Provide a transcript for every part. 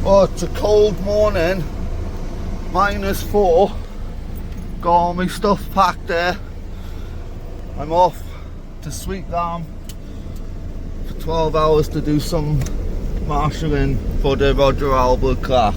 Oh, it's a cold morning, -4. Got all my stuff packed there. I'm off to Sweet Lamb for 12 hours to do some marshalling for the Roger Albert Clark.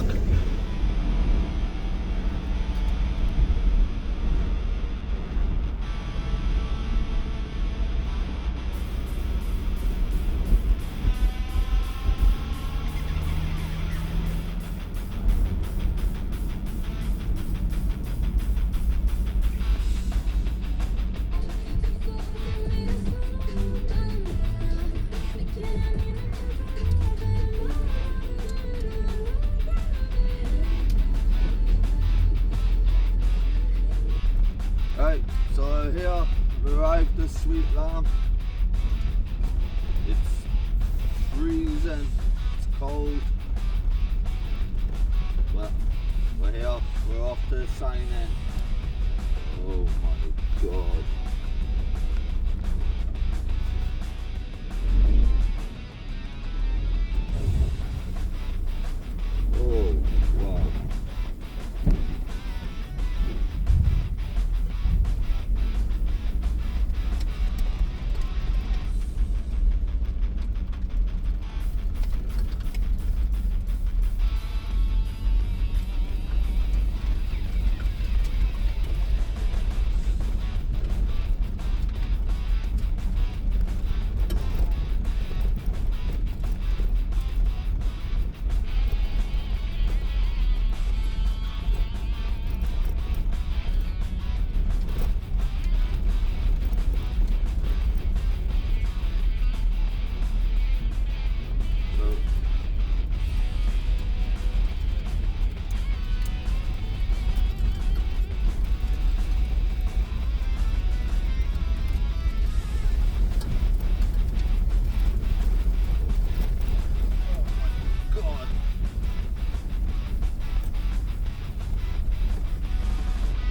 Right, so here we arrived at Sweet Lamb. It's freezing, it's cold. Well, we're here, we're off to sign in. Oh my god. Oh wow.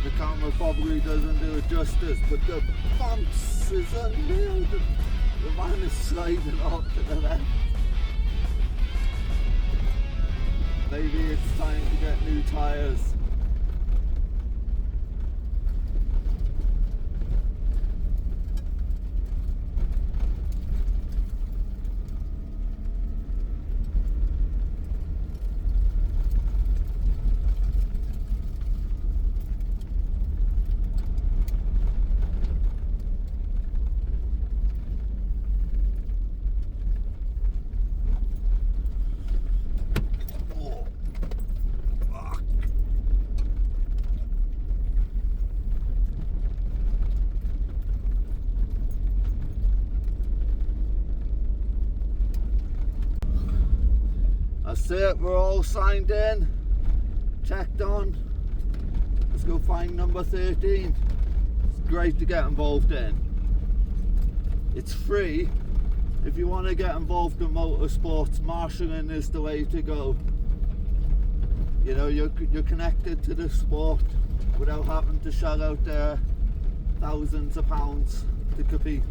The camera probably doesn't do it justice, but the bounce is unreal. The man is sliding off to the left. Maybe it's time to get new tyres. That's it, we're all signed in, checked on. Let's go find number 13. It's great to get involved in. It's free. If you want to get involved in motorsports, marshalling is the way to go. You know, you're connected to the sport without having to shell out there thousands of pounds to compete.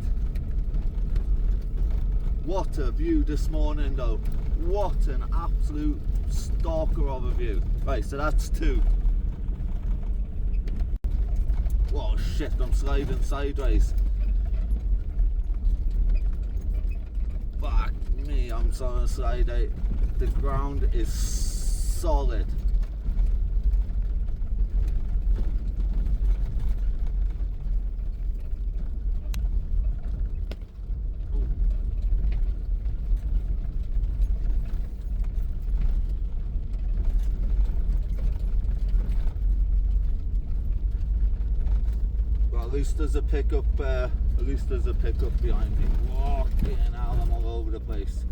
What a view this morning though. What an absolute stalker of a view. Right, so that's 2. Whoa, shit, I'm sliding sideways. Fuck me, I'm so sliding. The ground is solid. At least there's a pickup. At least there's a pickup behind me. Walking out, I'm all over the place.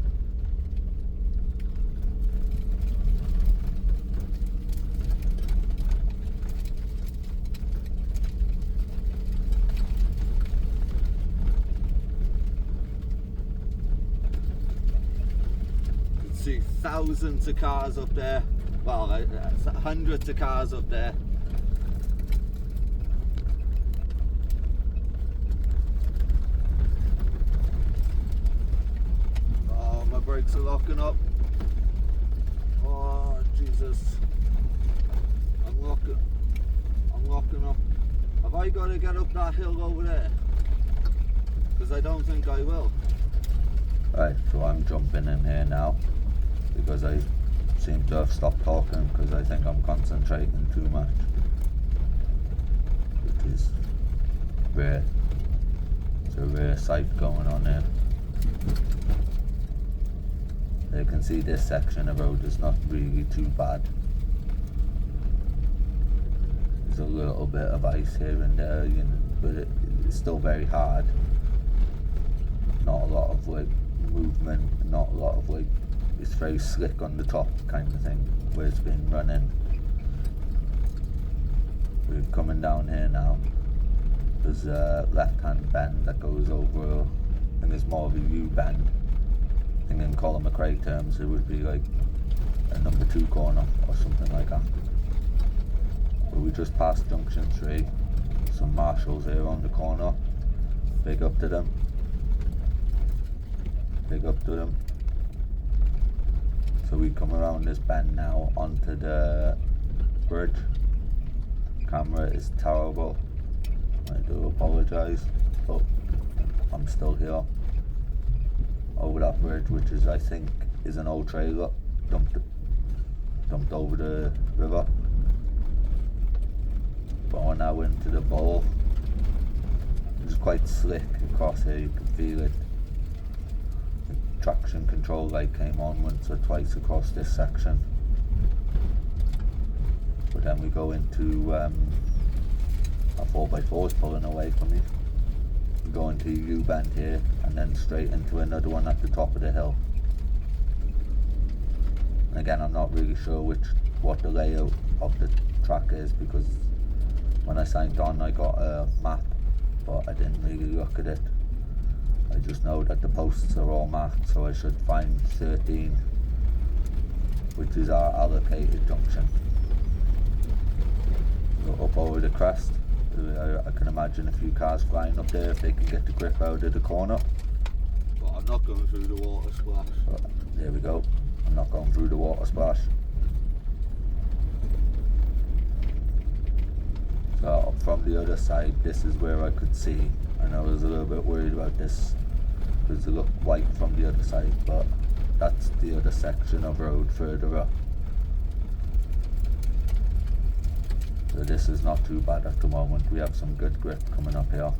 You can see thousands of cars up there. Well, hundreds of cars up there. Brakes are locking up. Oh. Jesus. I'm locking up. Have I got to get up that hill over there? Because I don't think I will. Right, so I'm jumping in here now because I seem to have stopped talking because I think I'm concentrating too much, which is rare. It's a rare sight going on here. You can see this section of road is not really too bad. There's a little bit of ice here and there, you know, but it's still very hard. Not a lot of like movement, not a lot of like, it's very slick on the top kind of thing where it's been running. We're coming down here now. There's a left hand bend that goes over, I think it's more of a U-bend. I think in Colin McRae terms it would be like a number 2 corner or something like that. But we just passed junction 3. Some marshals here on the corner. Big up to them. Big up to them. So we come around this bend now onto the bridge. Camera is terrible. I do apologise, but I'm still here. Over that bridge, which is, I think, is an old trailer dumped over the river. Going now into the bowl. It's quite slick across here, you can feel it. The traction control light came on once or twice across this section. But then we go into a 4x4 is pulling away from me. We go into U-bend here and then straight into another one at the top of the hill. And again, I'm not really sure what the layout of the track is, because when I signed on I got a map, but I didn't really look at it. I just know that the posts are all marked, so I should find 13, which is our allocated junction. Go up over the crest. I can imagine a few cars flying up there if they can get the grip out of the corner. But I'm not going through the water splash. But there we go. I'm not going through the water splash. So from the other side, this is where I could see. And I was a little bit worried about this because it looked white from the other side, but that's the other section of road further up. So this is not too bad at the moment. We have some good grip coming up here.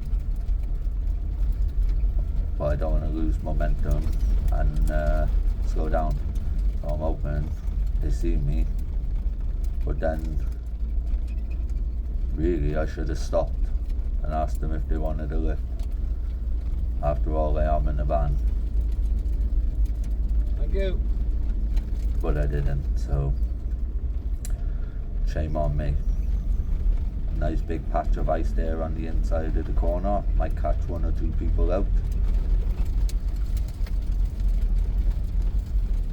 But I don't want to lose momentum and slow down. So I'm hoping they see me. But then really I should have stopped and asked them if they wanted a lift. After all, I am in the van. Thank you. But I didn't, so shame on me. Nice big patch of ice there on the inside of the corner. Might catch 1 or 2 people out.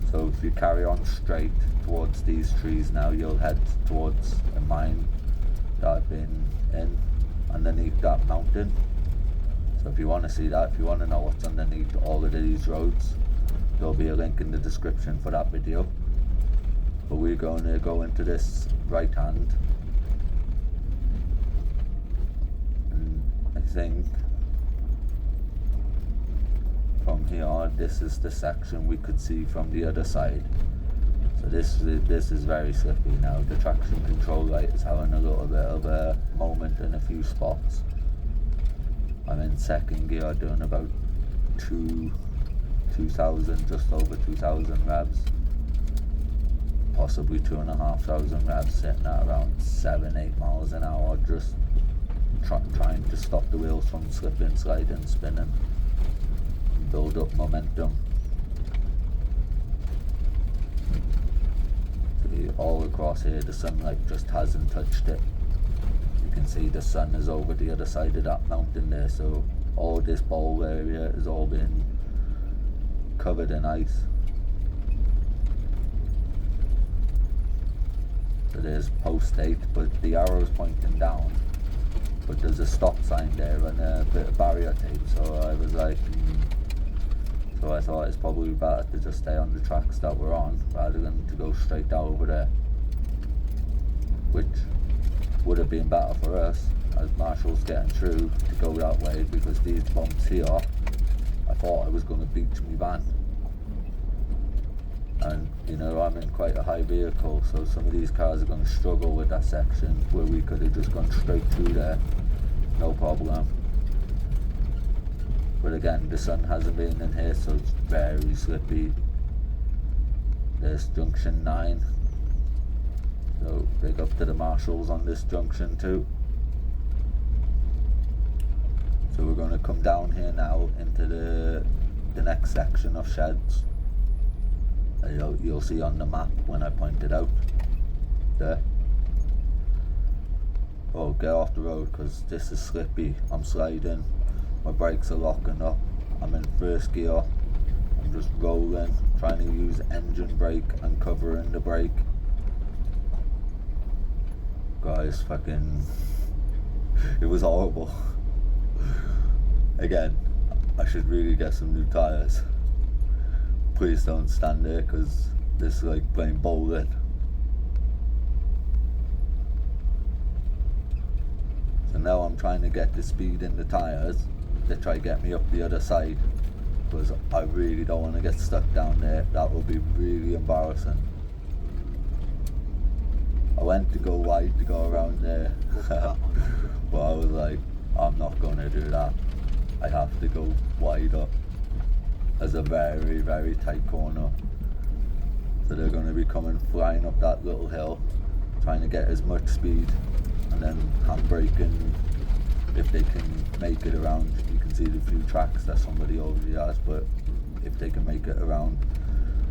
So if you carry on straight towards these trees now, you'll head towards a mine that I've been in underneath that mountain. So if you want to see that, if you want to know what's underneath all of these roads, there'll be a link in the description for that video. But we're going to go into this right hand. I think from here, this is the section we could see from the other side. So this is very slippy now. The traction control light is having a little bit of a moment in a few spots. I'm in second gear doing about 2,000, just over 2,000 revs. Possibly 2,500 revs, sitting at around 7-8 miles an hour, just trying to stop the wheels from slipping, sliding, spinning, and build up momentum. See, all across here the sunlight just hasn't touched it. You can see the sun is over the other side of that mountain there, so all this bowl area has all been covered in ice. So there's post 8, but the arrow's pointing down. But there's a stop sign there and a bit of barrier tape, so I was like, so I thought it's probably better to just stay on the tracks that we're on rather than to go straight down over there. which would have been better for us as Marshall's getting through to go that way, because these bumps here, I thought I was going to beach my van. And you know, I'm in quite a high vehicle, so some of these cars are going to struggle with that section where we could have just gone straight through there, no problem. But again, the sun hasn't been in here, so it's very slippy. There's junction 9. So big up to the marshals on this junction too. So we're going to come down here now into the next section of sheds. You'll see on the map when I point it out. There. Oh, get off the road because this is slippy. I'm sliding. My brakes are locking up. I'm in first gear. I'm just rolling, trying to use engine brake and covering the brake. Guys, fucking, it was horrible. Again, I should really get some new tyres. Please don't stand there because this is like playing bowling. So now I'm trying to get the speed in the tyres to try to get me up the other side, because I really don't want to get stuck down there. That would be really embarrassing. I went to go wide to go around there, but I was like, I'm not going to do that. I have to go wide up. There's a very, very tight corner. So they're going to be coming flying up that little hill, trying to get as much speed, and then handbraking if they can make it around. You can see the few tracks that somebody already has, but if they can make it around.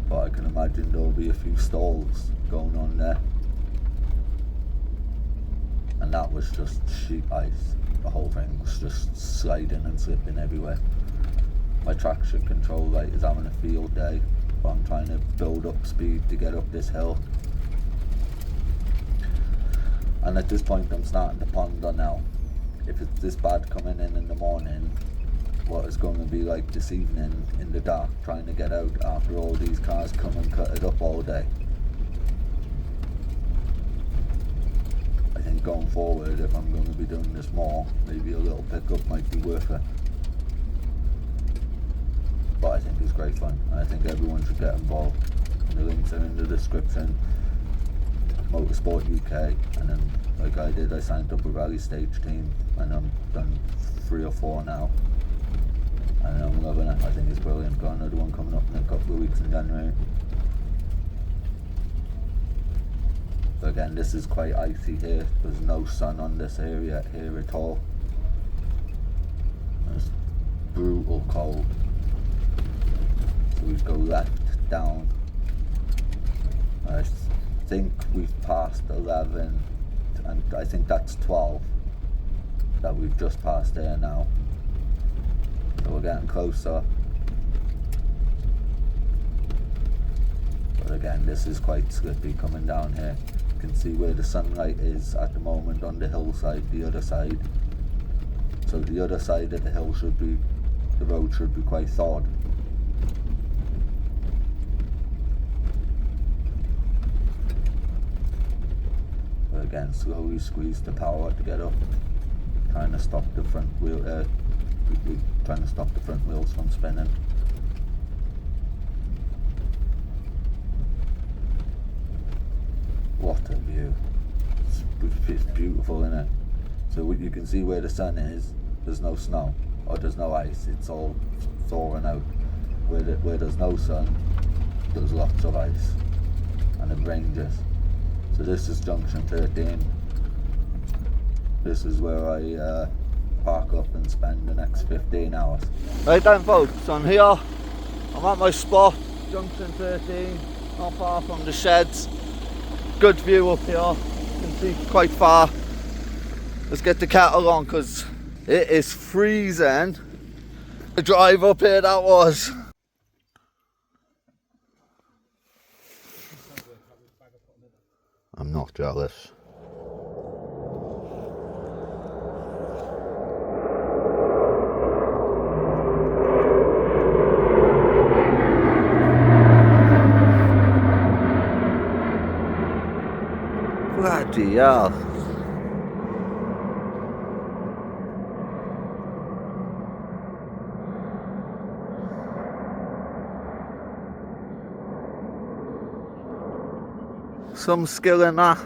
But I can imagine there'll be a few stalls going on there. And that was just sheet ice. The whole thing was just sliding and slipping everywhere. My traction control light is having a field day, but I'm trying to build up speed to get up this hill. And at this point I'm starting to ponder now, if it's this bad coming in the morning, what it's going to be like this evening in the dark trying to get out after all these cars come and cut it up all day. I think going forward, if I'm going to be doing this more, maybe a little pickup might be worth it. But I think it's great fun, and I think everyone should get involved. And the links are in the description. Motorsport UK, and then like I did, I signed up a rally stage team, and I'm done 3 or 4 now, and I'm loving it. I think it's brilliant. Got another one coming up in a couple of weeks in January. But again, this is quite icy here. There's no sun on this area here at all. It's brutal cold. So we go left down. I think we've passed 11, and I think that's 12 that we've just passed there now. So we're getting closer. But again, this is quite slippy coming down here. You can see where the sunlight is at the moment on the hillside, the other side. So the other side of the hill should be, the road should be quite thawed. But again, slowly squeeze the power to get up. Trying to stop the front wheel, trying to stop the front wheels from spinning. What a view. It's beautiful, isn't it? So you can see where the sun is, there's no snow, or there's no ice, it's all thawing out. Where there's no sun, there's lots of ice, and it ranges. So this is junction 13. This is where I park up and spend the next 15 hours. Right then folks, I'm here. I'm at my spot, junction 13, not far from the sheds. Good view up here, you can see quite far. Let's get the kettle on because it is freezing. The drive up here that was. I'm not jealous. Bloody hell. Some skill in that.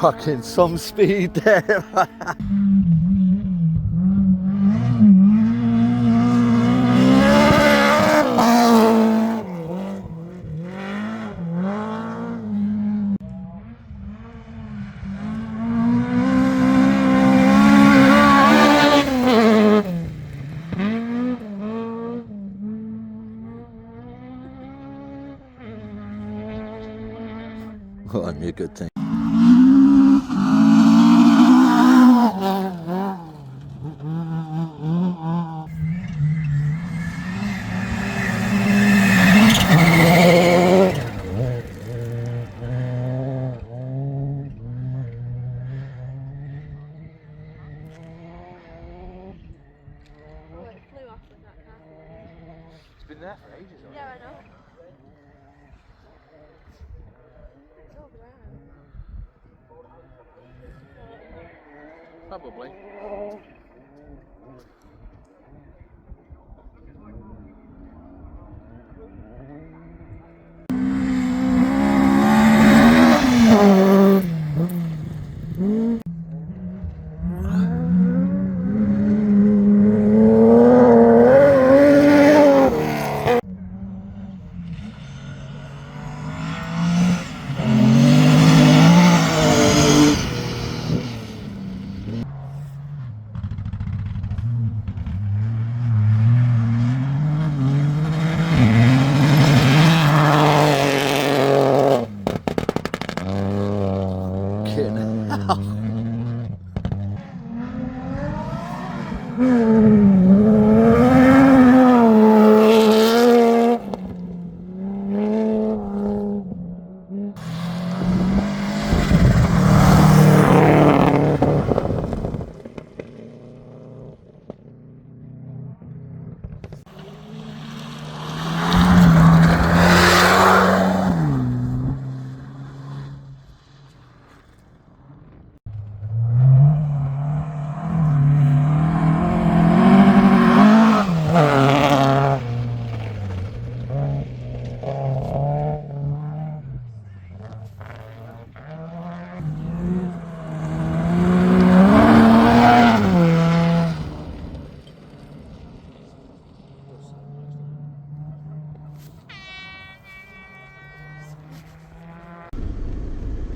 Fucking some speed there. Oh, I knew a good thing. It's been there for ages. Yeah, I know. It's over there. Probably.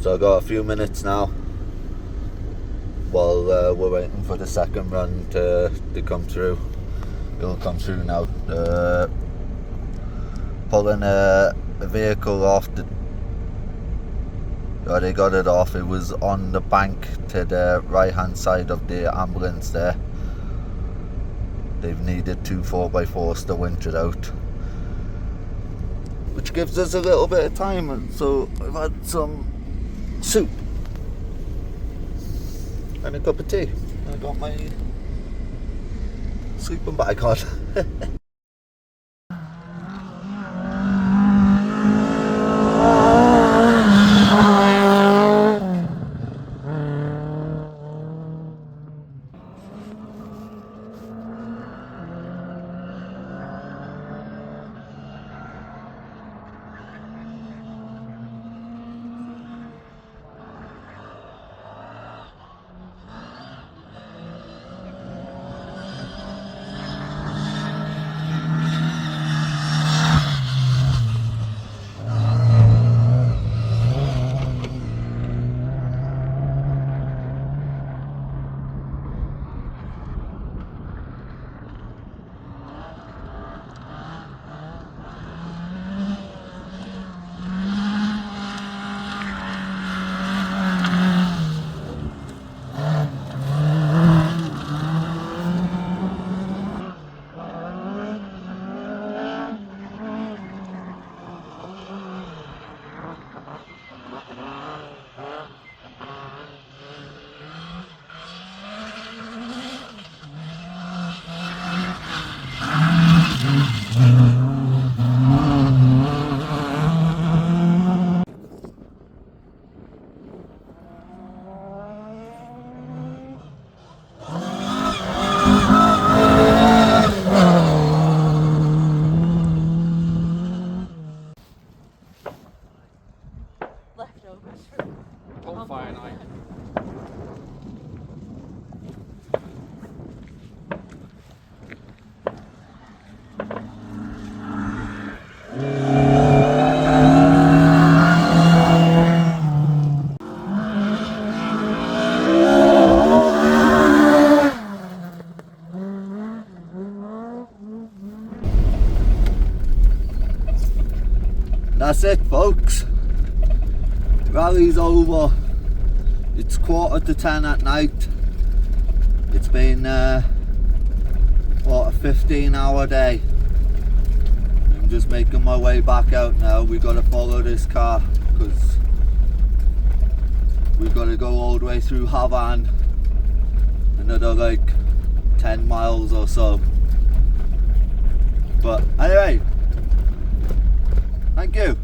So I've got a few minutes now while we're waiting for the second run to come through. It'll come through now. Pulling a vehicle off they got it off. It was on the bank to the right hand side of the ambulance there. They've needed 2 4x4s to winch it out, which gives us a little bit of time. And so I've had some soup and a cup of tea. I got my sleeping bag on. Leftovers On fire night. That's it, folks. Rally's over. It's 10:15 at night. It's been what, a 15-hour day. I'm just making my way back out now. We've got to follow this car because we've got to go all the way through Havant, another like 10 miles or so. But anyway, thank you.